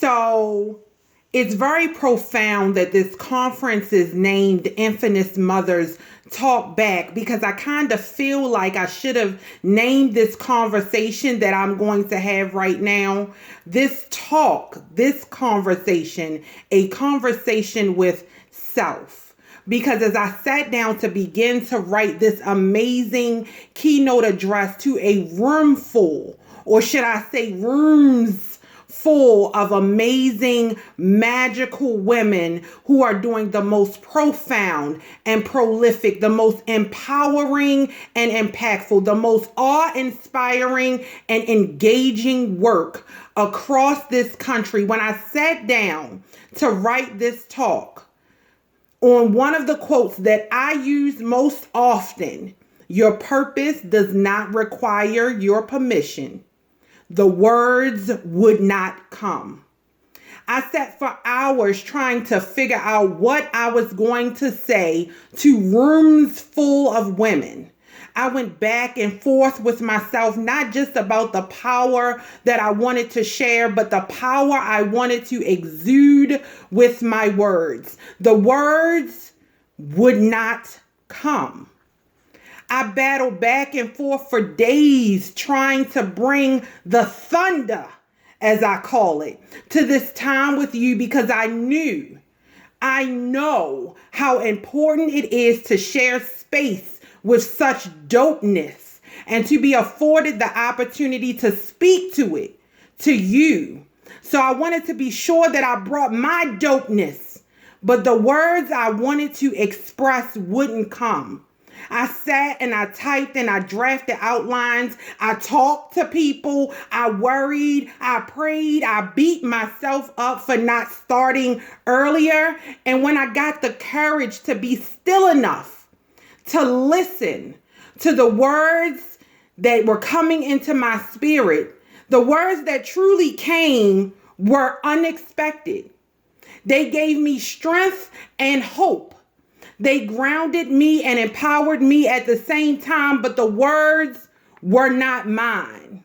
So it's very profound that this conference is named Infamous Mothers Talk Back, because I kind of feel like I should have named this conversation that I'm going to have right now, this conversation, a conversation with self. Because as I sat down to begin to write this amazing keynote address to a room full, or should I say rooms full of amazing, magical women who are doing the most profound and prolific, the most empowering and impactful, the most awe-inspiring and engaging work across this country. When I sat down to write this talk, on one of the quotes that I use most often, "Your purpose does not require your permission," the words would not come. I sat for hours trying to figure out what I was going to say to rooms full of women. I went back and forth with myself, not just about the power that I wanted to share, but the power I wanted to exude with my words. The words would not come. I battled back and forth for days trying to bring the thunder, as I call it, to this time with you, because I know how important it is to share space with such dopeness and to be afforded the opportunity to speak to it, to you. So I wanted to be sure that I brought my dopeness, but the words I wanted to express wouldn't come. I sat and I typed and I drafted outlines. I talked to people. I worried. I prayed. I beat myself up for not starting earlier. And when I got the courage to be still enough to listen to the words that were coming into my spirit, the words that truly came were unexpected. They gave me strength and hope. They grounded me and empowered me at the same time, but the words were not mine.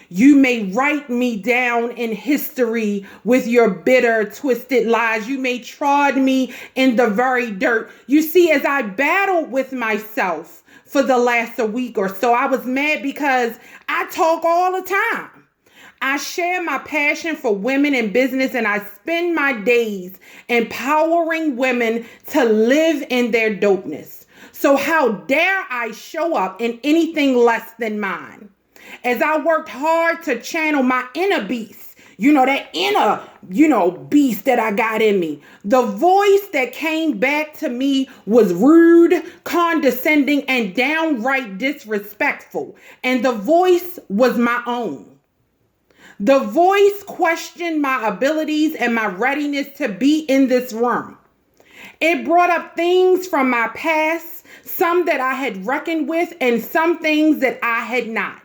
You may write me down in history with your bitter, twisted lies. You may trod me in the very dirt. You see, as I battled with myself for the last week or so, I was mad because I talk all the time. I share my passion for women in business, and I spend my days empowering women to live in their dopeness. So how dare I show up in anything less than mine? As I worked hard to channel my inner beast, that inner, beast that I got in me, the voice that came back to me was rude, condescending, and downright disrespectful. And the voice was my own. The voice questioned my abilities and my readiness to be in this room. It brought up things from my past, some that I had reckoned with and some things that I had not.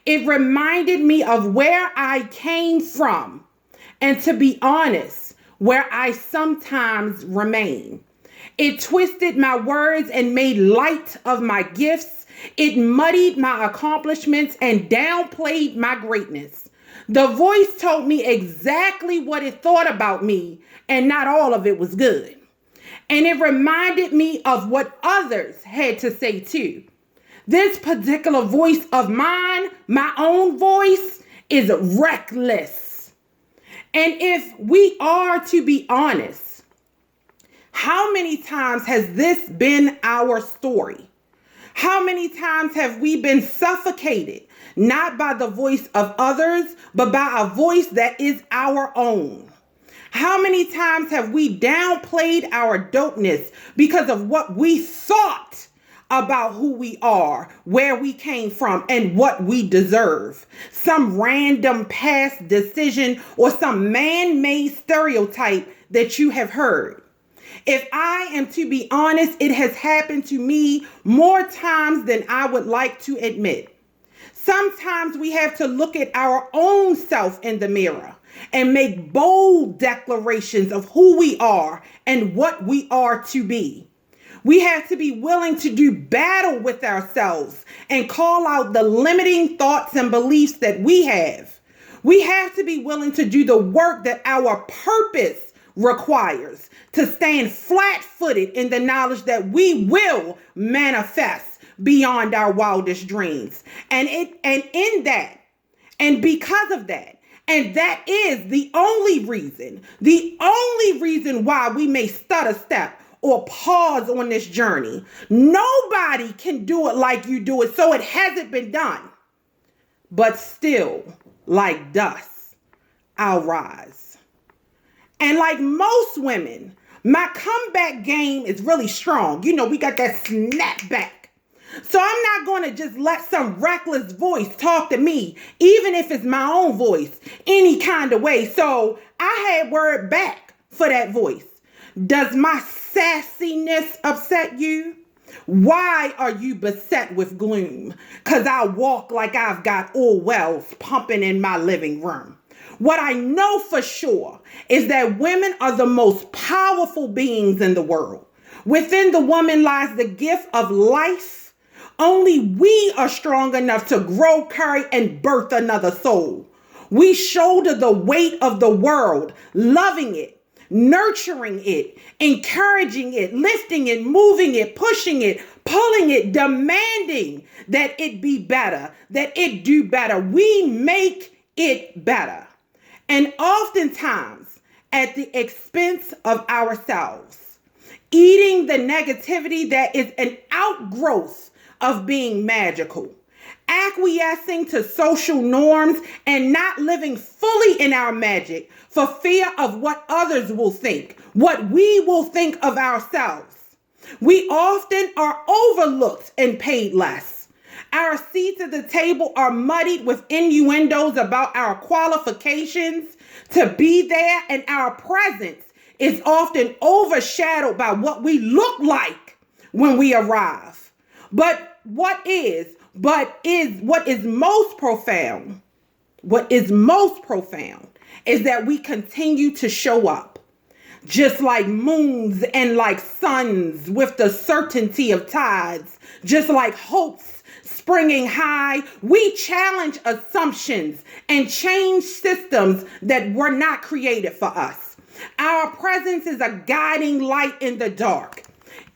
It reminded me of where I came from and, to be honest, where I sometimes remain. It twisted my words and made light of my gifts. It muddied my accomplishments and downplayed my greatness. The voice told me exactly what it thought about me, and not all of it was good. And it reminded me of what others had to say too. This particular voice of mine, my own voice, is reckless. And if we are to be honest, how many times has this been our story? How many times have we been suffocated, not by the voice of others, but by a voice that is our own? How many times have we downplayed our dopeness because of what we thought about who we are, where we came from, and what we deserve? Some random past decision or some man-made stereotype that you have heard. If I am to be honest, it has happened to me more times than I would like to admit. Sometimes we have to look at our own self in the mirror and make bold declarations of who we are and what we are to be. We have to be willing to do battle with ourselves and call out the limiting thoughts and beliefs that we have. We have to be willing to do the work that our purpose requires, to stand flat-footed in the knowledge that we will manifest beyond our wildest dreams. And because of that, and that is the only reason why we may stutter step or pause on this journey. Nobody can do it like you do it, so it hasn't been done. But still, like dust, I'll rise. And like most women, my comeback game is really strong. You know, we got that snapback. So I'm not going to just let some reckless voice talk to me, even if it's my own voice, any kind of way. So I had word back for that voice. Does my sassiness upset you? Why are you beset with gloom? Because I walk like I've got oil wells pumping in my living room. What I know for sure is that women are the most powerful beings in the world. Within the woman lies the gift of life. Only we are strong enough to grow, carry, and birth another soul. We shoulder the weight of the world, loving it, nurturing it, encouraging it, lifting it, moving it, pushing it, pulling it, demanding that it be better, that it do better. We make it better. And oftentimes at the expense of ourselves, eating the negativity that is an outgrowth of being magical, acquiescing to social norms and not living fully in our magic for fear of what others will think, what we will think of ourselves. We often are overlooked and paid less. Our seats at the table are muddied with innuendos about our qualifications to be there, and our presence is often overshadowed by what we look like when we arrive. But what is most profound is that we continue to show up just like moons and like suns with the certainty of tides, just like hopes springing high. We challenge assumptions and change systems that were not created for us. Our presence is a guiding light in the dark,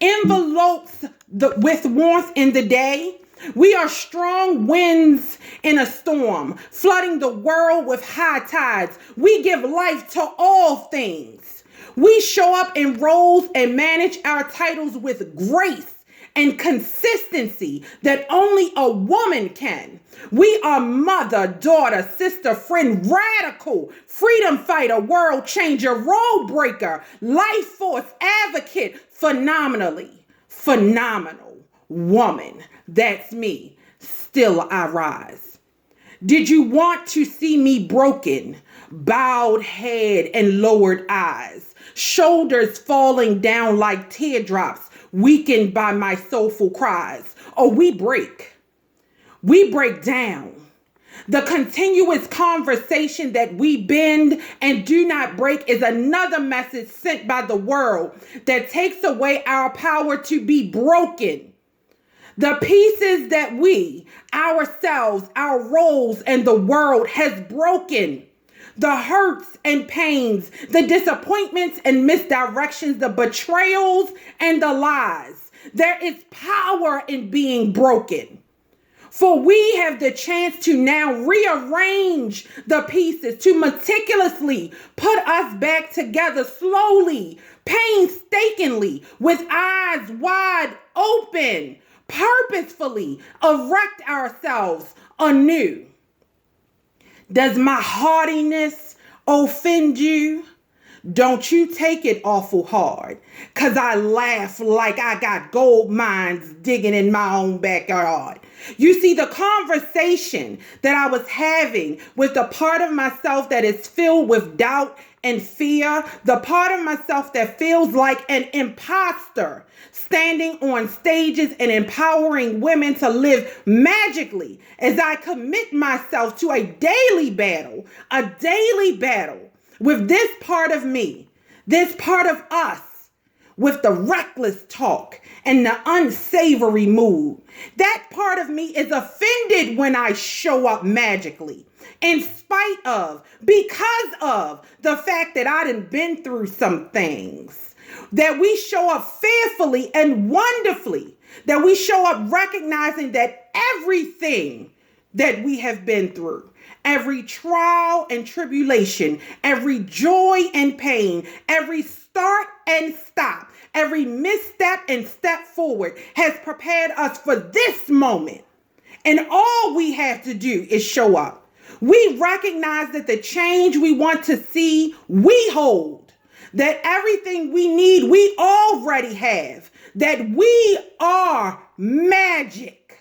envelopes with warmth in the day. We are strong winds in a storm, flooding the world with high tides. We give life to all things. We show up in roles and manage our titles with grace and consistency that only a woman can. We are mother, daughter, sister, friend, radical, freedom fighter, world changer, role breaker, life force, advocate, phenomenal woman. That's me. Still I rise. Did you want to see me broken, bowed head and lowered eyes, shoulders falling down like teardrops, weakened by my soulful cries? Oh, we break down. The continuous conversation that we bend and do not break is another message sent by the world that takes away our power to be broken. The pieces that we, ourselves, our roles, and the world has broken, the hurts and pains, the disappointments and misdirections, the betrayals and the lies. There is power in being broken. For we have the chance to now rearrange the pieces, to meticulously put us back together slowly, painstakingly, with eyes wide open, purposefully erect ourselves anew. Does my haughtiness offend you? Don't you take it awful hard, because I laugh like I got gold mines digging in my own backyard. You see, the conversation that I was having with the part of myself that is filled with doubt and fear, the part of myself that feels like an imposter, standing on stages and empowering women to live magically as I commit myself to a daily battle with this part of me, this part of us. with the reckless talk and the unsavory mood. That part of me is offended when I show up magically, in spite of, because of the fact that I done been through some things. That we show up fearfully and wonderfully. That we show up recognizing that everything that we have been through, every trial and tribulation, every joy and pain, every start and stop, every misstep and step forward has prepared us for this moment. And all we have to do is show up. We recognize that the change we want to see, we hold. That everything we need, we already have. That we are magic.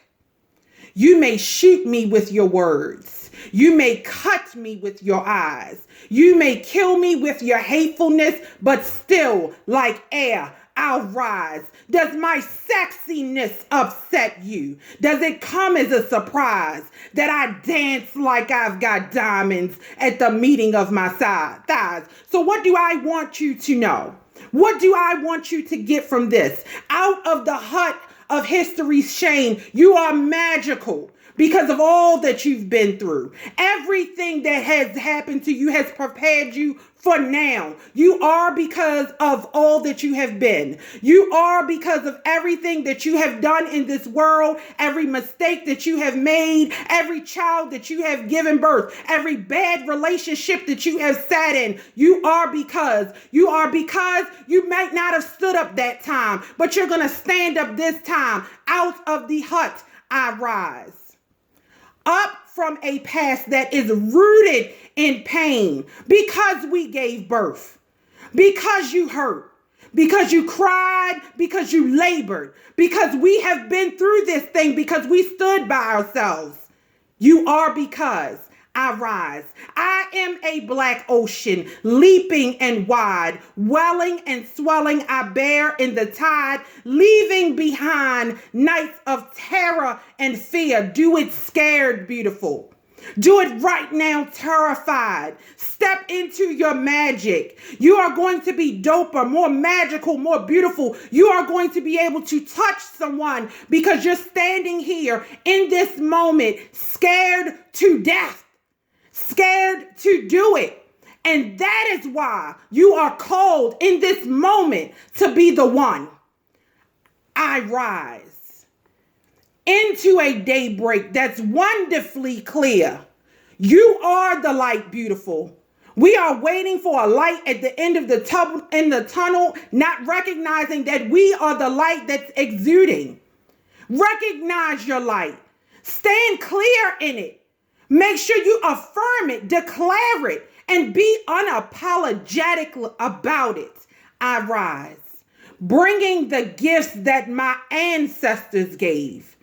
You may shoot me with your words. You may cut me with your eyes. You may kill me with your hatefulness, but still, like air, I'll rise. Does my sexiness upset you? Does it come as a surprise that I dance like I've got diamonds at the meeting of my thighs? So what do I want you to know? What do I want you to get from this? Out of the hut of history's shame, you are magical. Because of all that you've been through. Everything that has happened to you has prepared you for now. You are because of all that you have been. You are because of everything that you have done in this world, every mistake that you have made, every child that you have given birth, every bad relationship that you have sat in. You are because you might not have stood up that time, but you're going to stand up this time. Out of the hut I rise. Up from a past that is rooted in pain because we gave birth, because you hurt, because you cried, because you labored, because we have been through this thing, because we stood by ourselves. You are because I rise. I am a black ocean, leaping and wide, welling and swelling I bear in the tide, leaving behind nights of terror and fear. Do it scared, beautiful. Do it right now, terrified. Step into your magic. You are going to be doper, more magical, more beautiful. You are going to be able to touch someone because you're standing here in this moment, scared to death. Scared to do it. And that is why you are called in this moment to be the one. I rise into a daybreak that's wonderfully clear. You are the light, beautiful. We are waiting for a light at the end of the tunnel, not recognizing that we are the light that's exuding. Recognize your light. Stand clear in it. Make sure you affirm it, declare it, and be unapologetic about it. I rise, bringing the gifts that my ancestors gave.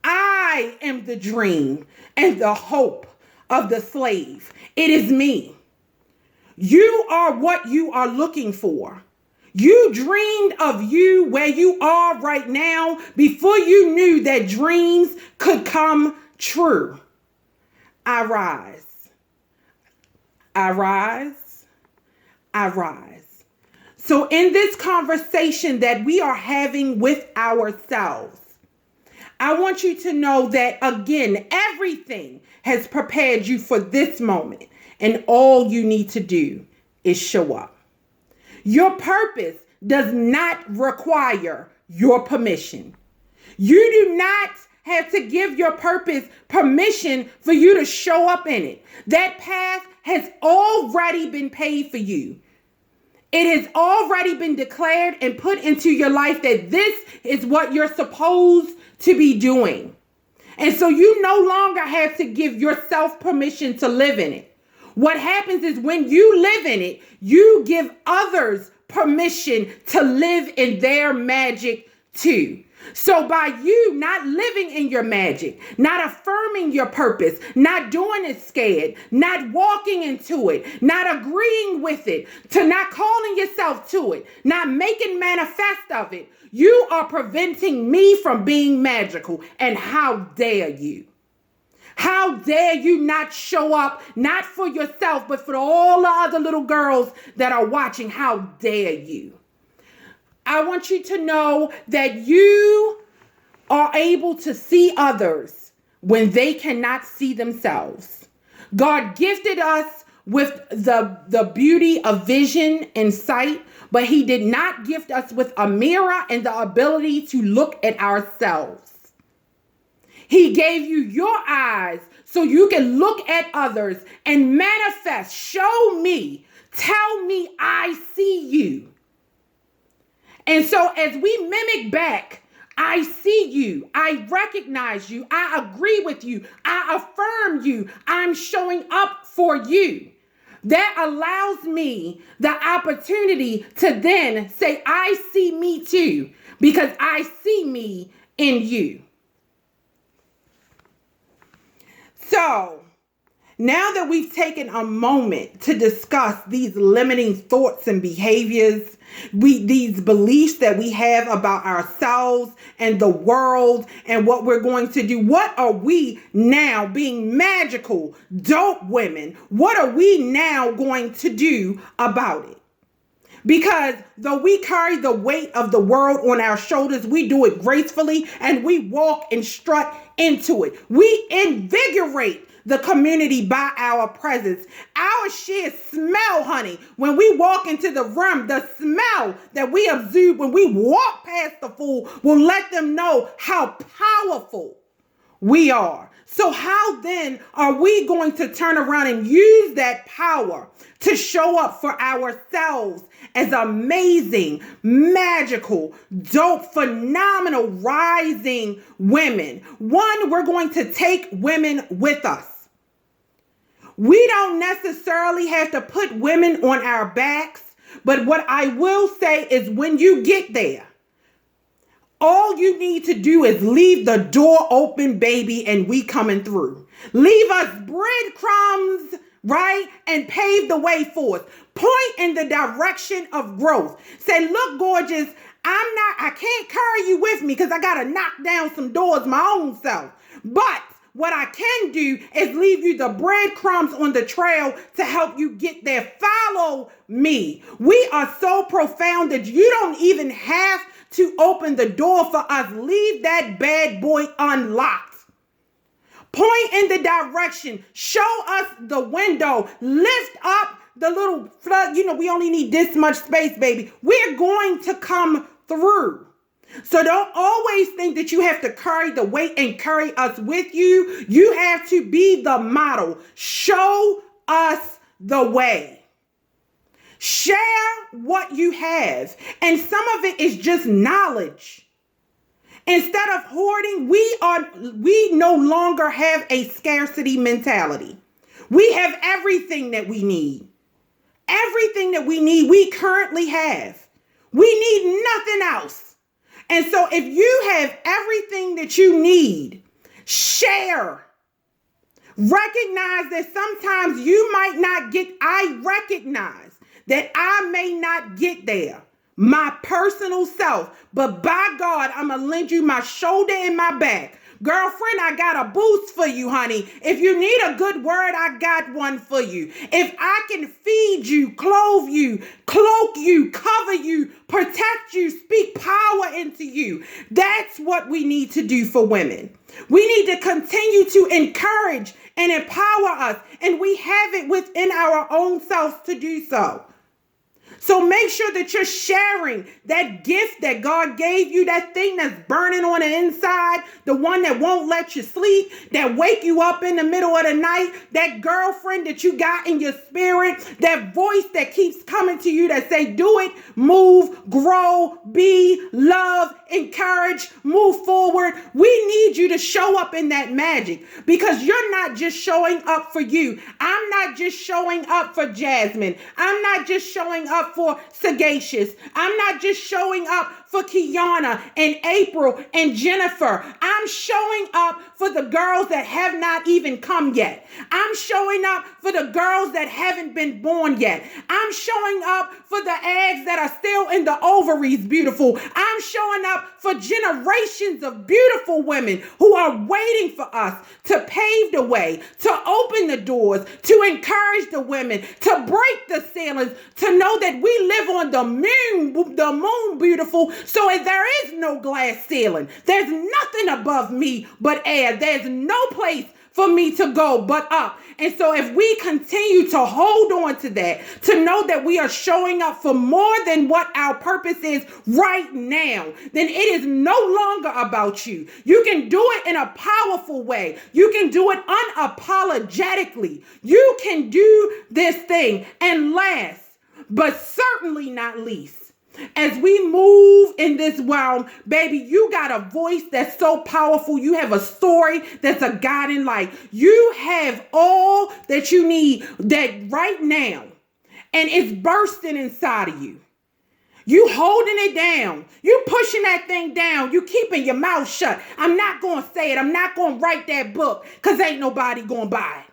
I am the dream and the hope of the slave. It is me. You are what you are looking for. You dreamed of you where you are right now before you knew that dreams could come true. I rise. I rise. I rise. So in this conversation that we are having with ourselves, I want you to know that, again, everything has prepared you for this moment, and all you need to do is show up. Your purpose does not require your permission. You do not have to give your purpose permission for you to show up in it. That path has already been paid for you. It has already been declared and put into your life that this is what you're supposed to be doing. And so you no longer have to give yourself permission to live in it. What happens is when you live in it, you give others permission to live in their magic too. So by you not living in your magic, not affirming your purpose, not doing it scared, not walking into it, not agreeing with it, to not calling yourself to it, not making manifest of it, you are preventing me from being magical. And how dare you? How dare you not show up, not for yourself, but for all the other little girls that are watching? How dare you? I want you to know that you are able to see others when they cannot see themselves. God gifted us with the beauty of vision and sight, but he did not gift us with a mirror and the ability to look at ourselves. He gave you your eyes so you can look at others and manifest. Show me. Tell me I see you. And so as we mimic back, I see you. I recognize you. I agree with you. I affirm you. I'm showing up for you. That allows me the opportunity to then say, I see me too, because I see me in you. So now that we've taken a moment to discuss these limiting thoughts and behaviors, these beliefs that we have about ourselves and the world and what we're going to do, what are we now, being magical, dope women, what are we now going to do about it? Because though we carry the weight of the world on our shoulders, we do it gracefully and we walk and strut into it. We invigorate the community by our presence. Our sheer smell, honey, when we walk into the room, the smell that we exude when we walk past the fool will let them know how powerful we are. So how then are we going to turn around and use that power to show up for ourselves as amazing, magical, dope, phenomenal, rising women? One, we're going to take women with us. We don't necessarily have to put women on our backs, but what I will say is when you get there, all you need to do is leave the door open, baby, and we coming through. Leave us breadcrumbs, right? And pave the way for us. Point in the direction of growth. Say, look, gorgeous, I can't carry you with me because I got to knock down some doors my own self. But what I can do is leave you the breadcrumbs on the trail to help you get there. Follow me. We are so profound that you don't even have to open the door for us. Leave that bad boy unlocked. Point in the direction. Show us the window. Lift up the little flood. You know, we only need this much space, baby. We're going to come through. So don't always think that you have to carry the weight and carry us with you. You have to be the model. Show us the way. Share what you have. And some of it is just knowledge. Instead of hoarding, we no longer have a scarcity mentality. We have everything that we need. Everything that we need, we currently have. We need nothing else. And so if you have everything that you need, share. Recognize that sometimes you might not get, I recognize that I may not get there, my personal self, but by God, I'm going to lend you my shoulder and my back. Girlfriend, I got a boost for you, honey. If you need a good word, I got one for you. If I can feed you, clothe you, cloak you, cover you, protect you, speak power into you, that's what we need to do for women. We need to continue to encourage and empower us, and we have it within our own selves to do so. So make sure that you're sharing that gift that God gave you, that thing that's burning on the inside, the one that won't let you sleep, that wake you up in the middle of the night, that girlfriend that you got in your spirit, that voice that keeps coming to you that say, do it, move, grow, be, love, encourage, move forward. We need you to show up in that magic, because you're not just showing up for you. I'm not just showing up for Jasmine. I'm not just showing up for Sagacious. I'm not just showing up for Kiana and April and Jennifer. I'm showing up for the girls that have not even come yet. I'm showing up for the girls that haven't been born yet. I'm showing up for the eggs that are still in the ovaries, beautiful. I'm showing up for generations of beautiful women who are waiting for us to pave the way, to open the doors, to encourage the women, to break the ceilings, to know that we live on the moon, beautiful. So if there is no glass ceiling, there's nothing above me but air. There's no place for me to go but up. And so if we continue to hold on to that, to know that we are showing up for more than what our purpose is right now, then it is no longer about you. You can do it in a powerful way. You can do it unapologetically. You can do this thing. And last, but certainly not least, as we move in this realm, baby, you got a voice that's so powerful. You have a story that's a guiding light. You have all that you need that right now, and it's bursting inside of you. You holding it down. You pushing that thing down. You keeping your mouth shut. I'm not going to say it. I'm not going to write that book because ain't nobody going to buy it.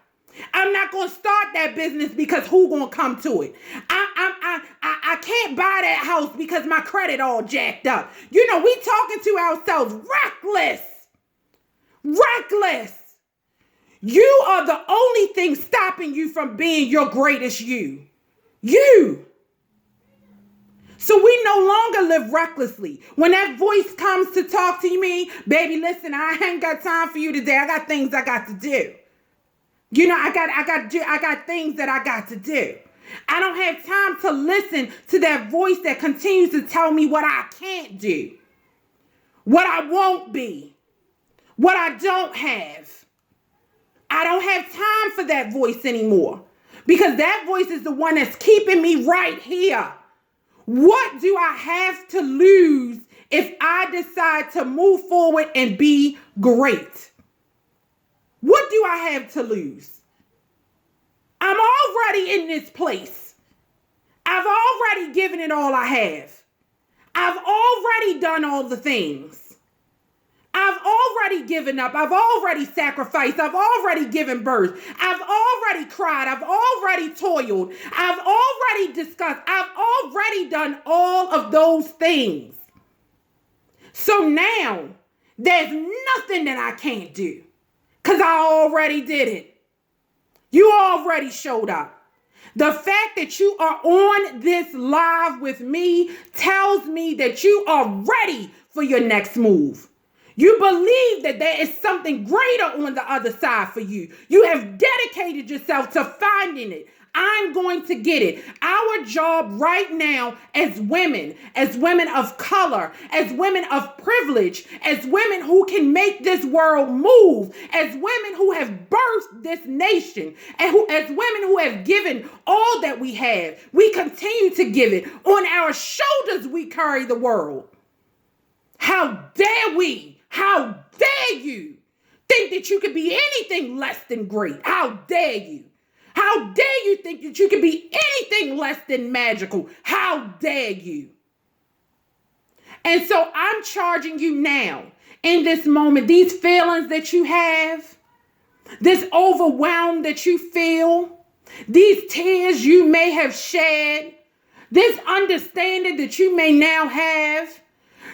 I'm not going to start that business because who going to come to it? I can't buy that house because my credit all jacked up. You know, we talking to ourselves reckless. You are the only thing stopping you from being your greatest you. So we no longer live recklessly. When that voice comes to talk to me, baby, listen, I ain't got time for you today. I got things I got to do. You know, I got things that I got to do. I don't have time to listen to that voice that continues to tell me what I can't do, what I won't be, what I don't have. I don't have time for that voice anymore because that voice is the one that's keeping me right here. What do I have to lose if I decide to move forward and be great? What do I have to lose? I'm already in this place. I've already given it all I have. I've already done all the things. I've already given up. I've already sacrificed. I've already given birth. I've already cried. I've already toiled. I've already discussed. I've already done all of those things. So now there's nothing that I can't do. Because I already did it. You already showed up. The fact that you are on this live with me tells me that you are ready for your next move. You believe that there is something greater on the other side for you. You have dedicated yourself to finding it. I'm going to get it. Our job right now as women of color, as women of privilege, as women who can make this world move, as women who have birthed this nation, and as women who have given all that we have, we continue to give it. On our shoulders, we carry the world. How dare we? How dare you think that you could be anything less than great? How dare you? How dare you think that you can be anything less than magical? How dare you? And so I'm charging you now in this moment, these feelings that you have, this overwhelm that you feel, these tears you may have shed, this understanding that you may now have,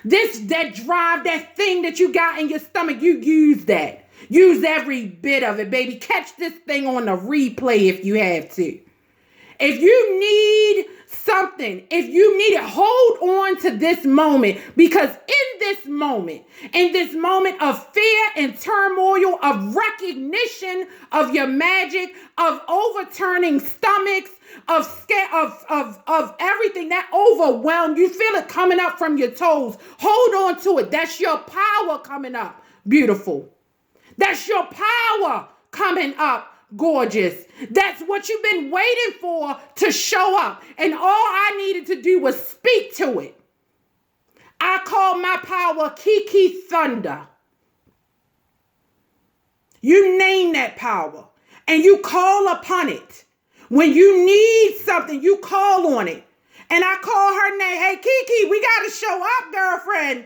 that drive, that thing that you got in your stomach, you use that. Use every bit of it, baby. Catch this thing on the replay if you have to. If you need something, if you need it, hold on to this moment, because in this moment of fear and turmoil, of recognition of your magic, of overturning stomachs, of everything that overwhelmed, you feel it coming up from your toes. Hold on to it. That's your power coming up. Beautiful. That's your power coming up, gorgeous. That's what you've been waiting for to show up. And all I needed to do was speak to it. I call my power Kiki Thunder. You name that power and you call upon it. When you need something, you call on it. And I call her name. Hey, Kiki, we got to show up, girlfriend.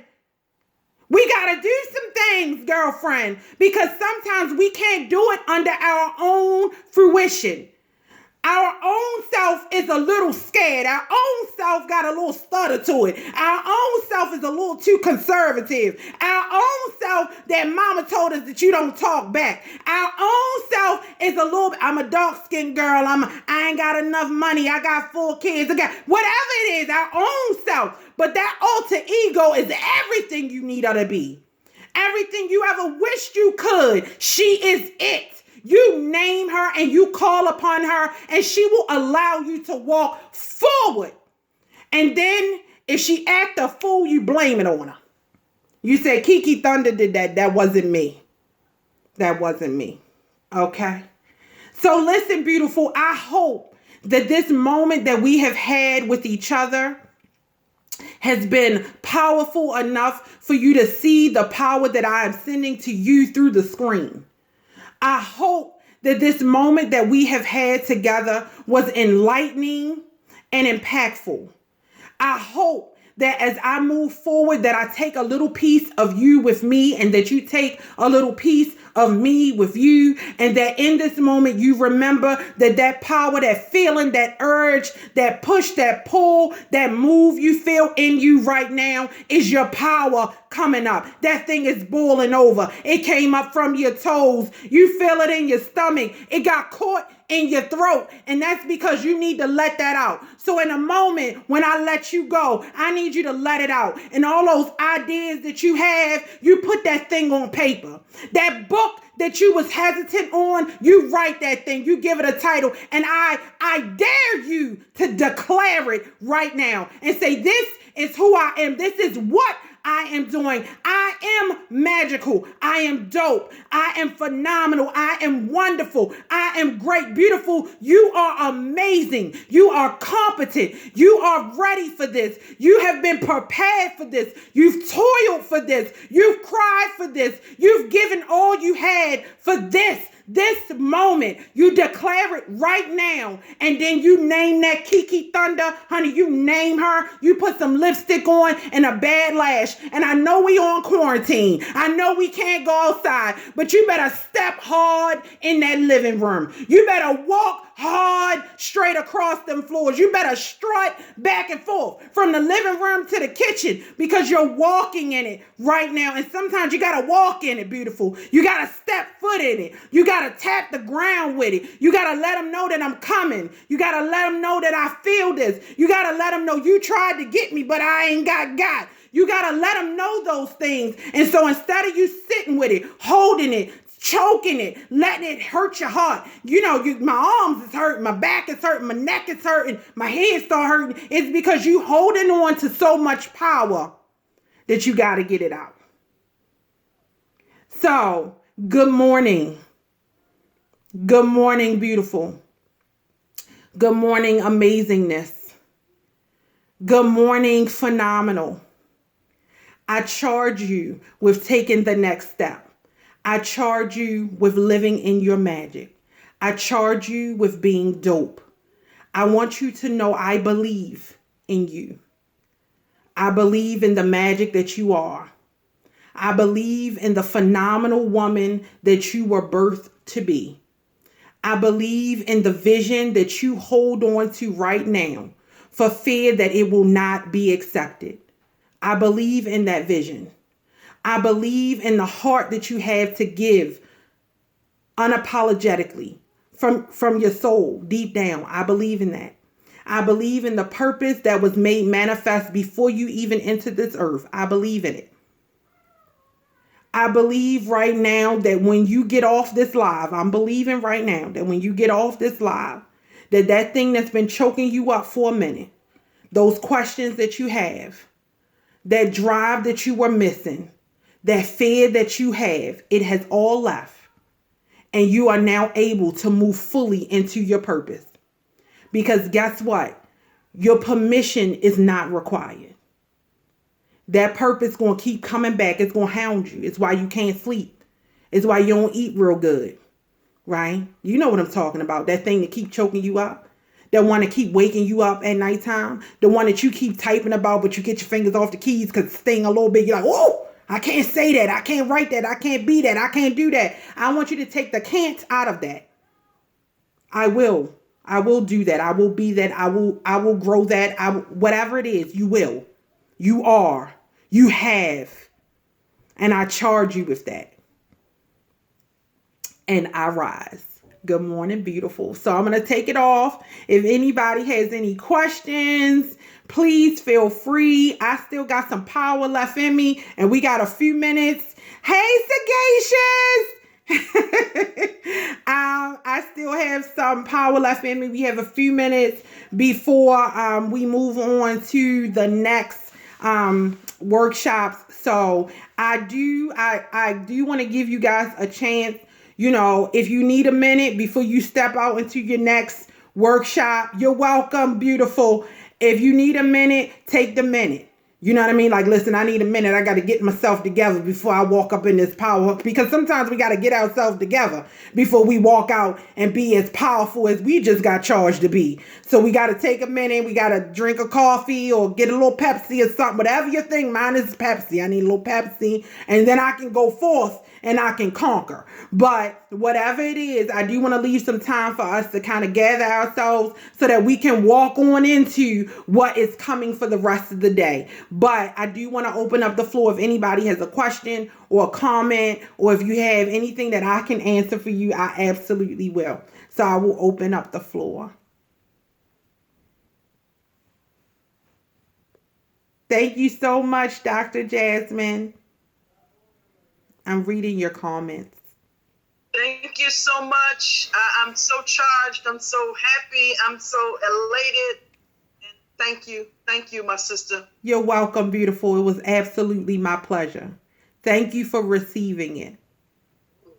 We got to do some things, girlfriend, because sometimes we can't do it under our own fruition. Our own self is a little scared. Our own self got a little stutter to it. Our own self is a little too conservative. Our own self that mama told us that you don't talk back. Our own self is a little, I'm a dark-skinned girl. I ain't got enough money. I got 4 kids. I got whatever it is, our own self. But that alter ego is everything you need her to be. Everything you ever wished you could. She is it. You name her and you call upon her and she will allow you to walk forward. And then if she act a fool, you blame it on her. You say, Kiki Thunder did that. That wasn't me. That wasn't me. Okay. So listen, beautiful. I hope that this moment that we have had with each other has been powerful enough for you to see the power that I am sending to you through the screen. I hope that this moment that we have had together was enlightening and impactful. I hope that as I move forward, that I take a little piece of you with me and that you take a little piece of me with you, and that in this moment you remember that that power, that feeling, that urge, that push, that pull, that move you feel in you right now is your power coming up. That thing is boiling over. It came up from your toes. You feel it in your stomach. It got caught in your throat, and that's because you need to let that out. So in a moment when I let you go, I need you to let it out. And all those ideas that you have, you put that thing on paper. That book that you was hesitant on, you write that thing, you give it a title, and I dare you to declare it right now and say, this is who I am. This is what I am doing. I am magical. I am dope. I am phenomenal. I am wonderful. I am great, beautiful. You are amazing. You are competent. You are ready for this. You have been prepared for this. You've toiled for this. You've cried for this. You've given all you had for this. This moment, you declare it right now, and then you name that Kiki Thunder, honey, you name her, you put some lipstick on and a bad lash, and I know we on quarantine, I know we can't go outside, but you better step hard in that living room. You better walk hard straight across them floors. You better strut back and forth from the living room to the kitchen because you're walking in it right now, and sometimes you gotta walk in it, beautiful. You gotta step foot in it. You gotta tap the ground with it. You gotta let them know that I'm coming. You gotta let them know that I feel this. You gotta let them know you tried to get me, but I ain't got. You gotta let them know those things. And so instead of you sitting with it, holding it, choking it, letting it hurt your heart. You know, my arms is hurting, my back is hurting, my neck is hurting, my head start hurting. It's because you holding on to so much power that you got to get it out. So, good morning. Good morning, beautiful. Good morning, amazingness. Good morning, phenomenal. I charge you with taking the next step. I charge you with living in your magic. I charge you with being dope. I want you to know I believe in you. I believe in the magic that you are. I believe in the phenomenal woman that you were birthed to be. I believe in the vision that you hold on to right now for fear that it will not be accepted. I believe in that vision. I believe in the heart that you have to give unapologetically from your soul deep down. I believe in that. I believe in the purpose that was made manifest before you even entered this earth. I believe in it. I believe right now that when you get off this live, I'm believing right now that when you get off this live, that thing that's been choking you up for a minute, those questions that you have, that drive that you were missing, that fear that you have, it has all left. And you are now able to move fully into your purpose. Because guess what? Your permission is not required. That purpose is going to keep coming back. It's going to hound you. It's why you can't sleep. It's why you don't eat real good. Right? You know what I'm talking about. That thing that keep choking you up. That one that keep waking you up at nighttime. The one that you keep typing about, but you get your fingers off the keys because it's sting a little bit. You're like, whoa, I can't say that. I can't write that. I can't be that. I can't do that. I want you to take the can't out of that. I will. I will do that. I will be that. I will grow that. Whatever it is, you will. You are. You have. And I charge you with that. And I rise. Good morning, beautiful. So I'm going to take it off. If anybody has any questions, please feel free. I still got some power left in me, and we got a few minutes. Hey, Sagacious! I still have some power left in me. We have a few minutes before we move on to the next workshops. So I do want to give you guys a chance. You know, if you need a minute before you step out into your next workshop, you're welcome, beautiful. If you need a minute, take the minute. You know what I mean? Like, listen, I need a minute. I got to get myself together before I walk up in this power. Because sometimes we got to get ourselves together before we walk out and be as powerful as we just got charged to be. So we got to take a minute. We got to drink a coffee or get a little Pepsi or something. Whatever your thing. Mine is Pepsi. I need a little Pepsi. And then I can go forth and I can conquer. But whatever it is, I do want to leave some time for us to kind of gather ourselves so that we can walk on into what is coming for the rest of the day. But I do want to open up the floor if anybody has a question or a comment, or if you have anything that I can answer for you, I absolutely will. So I will open up the floor. Thank you so much, Dr. Jasmine. I'm reading your comments. Thank you so much. I'm so charged. I'm so happy. I'm so elated. And thank you. Thank you, my sister. You're welcome, beautiful. It was absolutely my pleasure. Thank you for receiving it. So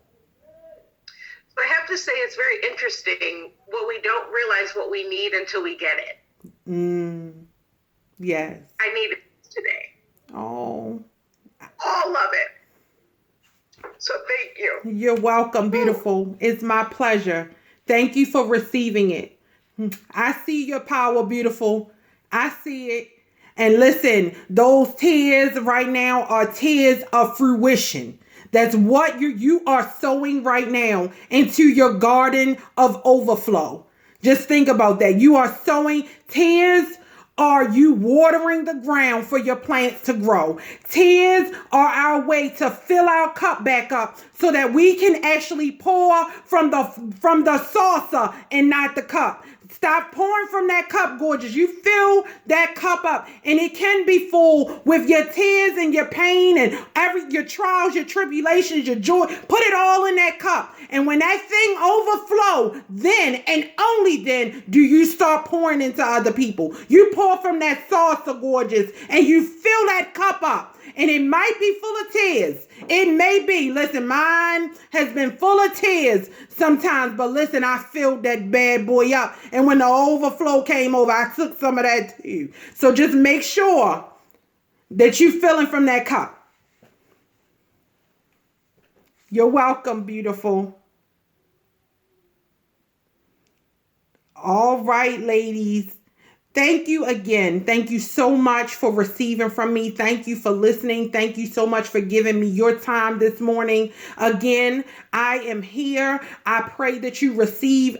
I have to say it's very interesting what we don't realize what we need until we get it. Yes. I need it today. Oh. All of it. So thank you. You're welcome, beautiful. It's my pleasure. Thank you for receiving it. I see your power, beautiful. I see it. And listen, those tears right now are tears of fruition. That's what you are sowing right now into your garden of overflow. Just think about that. You are sowing tears. Are you watering the ground for your plants to grow? Tears are our way to fill our cup back up so that we can actually pour from the saucer and not the cup. Stop pouring from that cup, gorgeous. You fill that cup up, and it can be full with your tears and your pain and your trials, your tribulations, your joy. Put it all in that cup. And when that thing overflow, then and only then do you start pouring into other people. You pour from that saucer, gorgeous, and you fill that cup up. And it might be full of tears. It may be. Listen, mine has been full of tears sometimes. But listen, I filled that bad boy up. And when the overflow came over, I took some of that too. So just make sure that you're filling from that cup. You're welcome, beautiful. All right, ladies. Thank you again. Thank you so much for receiving from me. Thank you for listening. Thank you so much for giving me your time this morning. Again, I am here. I pray that you receive